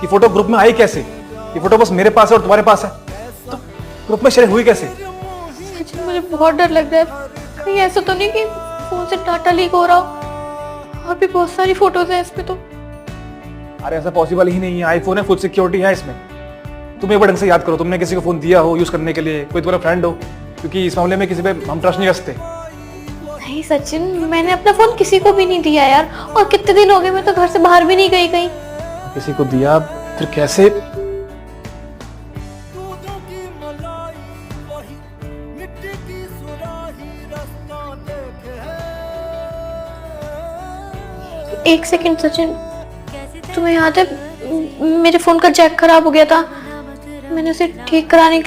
कि photo group में आई कैसे? ये फोटो बस मेरे पास है और तुम्हारे पास है, तो ग्रुप में शेयर हुई कैसे? सचिन मुझे बहुत डर लग रहा है, कहीं ऐसा तो नहीं कि फोन से डाटा लीक हो रहा हो। और भी बहुत सारी फोटोज हैं इसमें तो। अरे ऐसा पॉसिबल ही नहीं है, आईफोन है, फुल सिक्योरिटी है इसमें। तुम एक बार ढंग से याद करो, तुमने किसी को फोन दिया हो यूज करने के लिए, कोई तुम्हारा फ्रेंड हो, क्योंकि इस मामले में किसी पे हम ट्रस्ट नहीं करते। नहीं सचिन, मैंने अपना फोन किसी को भी नहीं दिया यार, और कितने दिन हो गए मैं तो घर से बाहर भी नहीं गई कहीं। किसी को दिया फिर कैसे? एक सेकंड सचिन, तुम्हें याद है मेरे फोन का जैक खराब हो गया था, मैंने उसे ठीक कराने